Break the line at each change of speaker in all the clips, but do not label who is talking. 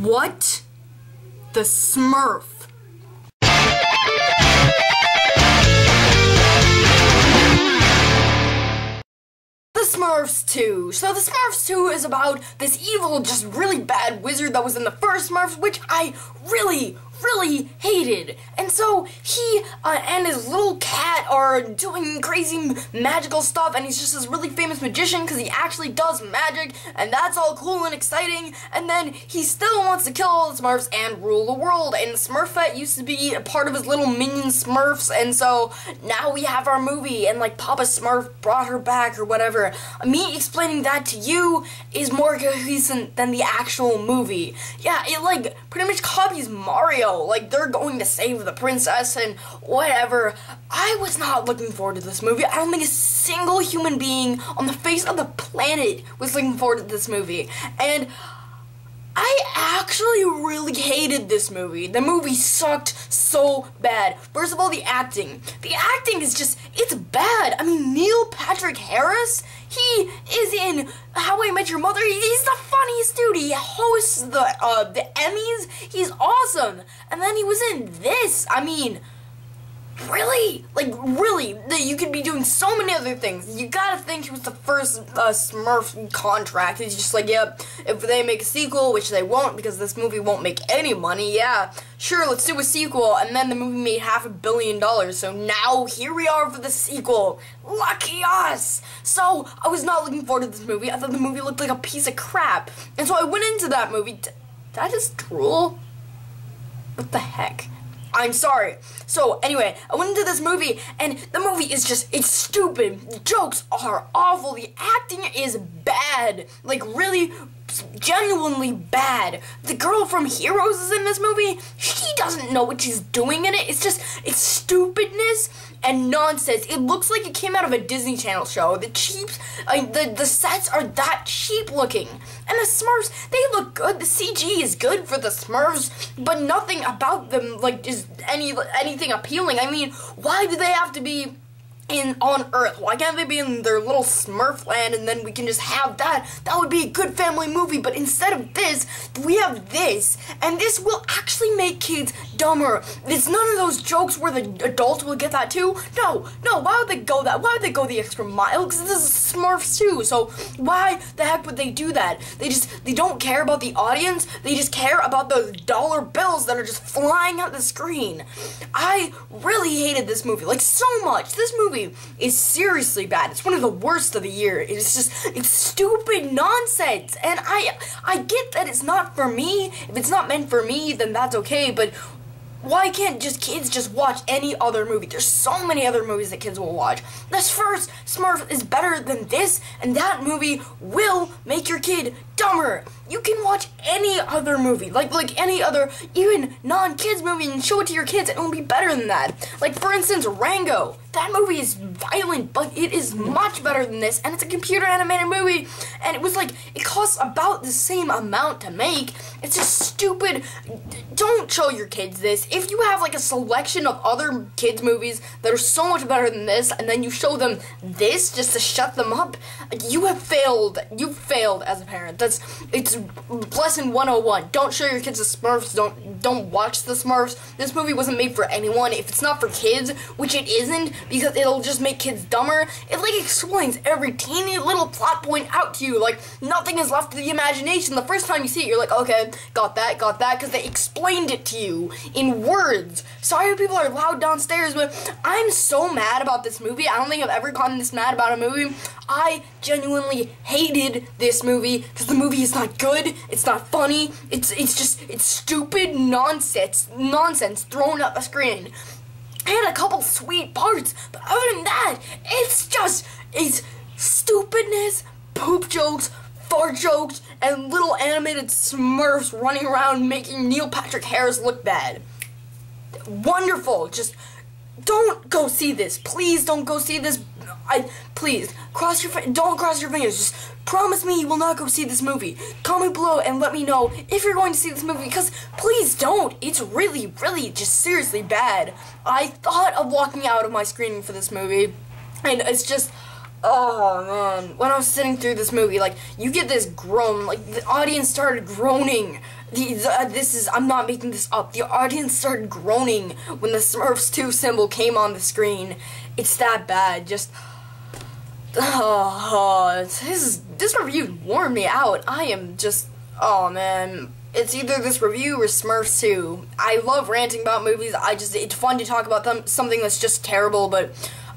What? The Smurf. The Smurfs 2. So the Smurfs 2 is about this evil, just really bad wizard that was in the first Smurfs, which I really hated. And so he and his little cat are doing crazy magical stuff, and he's just this really famous magician because he actually does magic, and that's all cool and exciting. And then he still wants to kill all the Smurfs and rule the world. And Smurfette used to be a part of his little minion Smurfs, and so now we have our movie, and like Papa Smurf brought her back or whatever. Me explaining that to you is more cohesive than the actual movie. Yeah, it like pretty much copies Mario. Like, they're going to save the princess and whatever. I was not looking forward to this movie. I don't think a single human being on the face of the planet was looking forward to this movie. And I actually really hated this movie. The movie sucked so bad. First of all, the acting. The acting is just, it's bad. I mean, Neil Patrick Harris, he is in How I Met Your Mother. He's the funniest dude. He hosts the Emmys. He's awesome. And then he was in this. I mean, really? Like, really? You could be doing so many other things. You gotta think he was the first Smurf contract. He's just like, yep, if they make a sequel, which they won't because this movie won't make any money, yeah, sure, let's do a sequel. And then the movie made $500 million, so now here we are for the sequel. Lucky us! So, I was not looking forward to this movie. I thought the movie looked like a piece of crap. And so I went into that movie. Did I just drool? What the heck? I'm sorry. So, anyway, I went into this movie, and the movie is just, it's stupid. The jokes are awful. The acting is bad. Like, really, genuinely bad. The girl from Heroes is in this movie. She doesn't know what she's doing in it. It's just, it's stupidness and nonsense. It looks like it came out of a Disney Channel show. The the sets are that cheap looking. And the Smurfs, they look good. The CG is good for the Smurfs, but nothing about them, like, is anything appealing. I mean, why do they have to be on Earth? Why can't they be in their little Smurf land and then we can just have that? That would be a good family movie, but instead of this, we have this, and this will actually make kids dumber. It's none of those jokes where the adults will get that too. No, why would they go that? Why would they go the extra mile? Because this is Smurfs too, so why the heck would they do that? They don't care about the audience, they just care about those dollar bills that are just flying out the screen. I really hated this movie, like so much. This movie is seriously bad. It's one of the worst of the year. It's just, it's stupid nonsense. And I get that it's not for me. If it's not meant for me, then that's okay, but why can't kids just watch any other movie? There's so many other movies that kids will watch. This first Smurf is better than this, and that movie will make your kid dumber. You can watch any other movie, like any other, even non-kids movie, and show it to your kids, and it'll be better than that. Like, for instance, Rango. That movie is violent, but it is much better than this, and it's a computer animated movie, and it was like, it costs about the same amount to make. It's just stupid. Don't show your kids this. If you have like a selection of other kids movies that are so much better than this, and then you show them this just to shut them up, you have failed. You've failed as a parent. It's lesson 101. Don't show your kids the Smurfs. Don't watch the Smurfs. This movie wasn't made for anyone. If it's not for kids, which it isn't, because it'll just make kids dumber, it like explains every teeny little plot point out to you. Like, nothing is left to the imagination. The first time you see it, you're like, okay, got that, because they explained it to you in words. Sorry if people are loud downstairs, but I'm so mad about this movie. I don't think I've ever gotten this mad about a movie. I genuinely hated this movie because the movie is not good. It's not funny. It's stupid nonsense thrown at the screen. And a couple sweet parts, but other than that, it's stupidness, poop jokes, fart jokes, and little animated Smurfs running around making Neil Patrick Harris look bad. Wonderful. Just don't go see this. Please don't go see this. Please, don't cross your fingers. Just promise me you will not go see this movie. Comment below and let me know if you're going to see this movie, because please don't. It's really just seriously bad. I thought of walking out of my screening for this movie, and it's just, oh man, when I was sitting through this movie, like, you get this groan, like, the audience started groaning, I'm not making this up. The audience started groaning when the Smurfs 2 symbol came on the screen. It's that bad. Just, this review wore me out. I am just, oh man. It's either this review or Smurfs 2. I love ranting about movies. It's fun to talk about something that's just terrible, but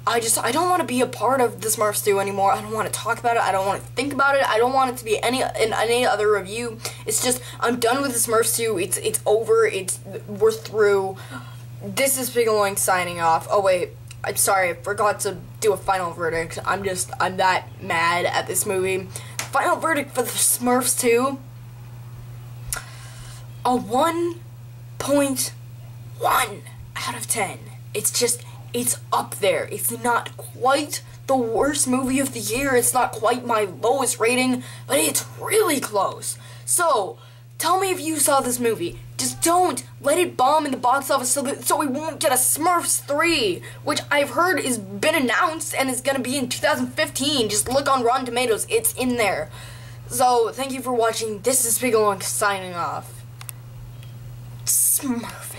I don't want to be a part of the Smurfs 2 anymore. I don't want to talk about it. I don't want to think about it. I don't want it to be in any other review. It's just, I'm done with the Smurfs 2. It's over. We're through. This is Big Aloing signing off. Oh wait, I'm sorry. I forgot to do a final verdict. I'm that mad at this movie. Final verdict for the Smurfs 2. A 1.1 out of 10. It's up there. It's not quite the worst movie of the year. It's not quite my lowest rating, but it's really close. So, tell me if you saw this movie. Just don't let it bomb in the box office so we won't get a Smurfs 3, which I've heard is been announced and is going to be in 2015. Just look on Rotten Tomatoes. It's in there. So, thank you for watching. This is Big Aloing signing off. Smurf.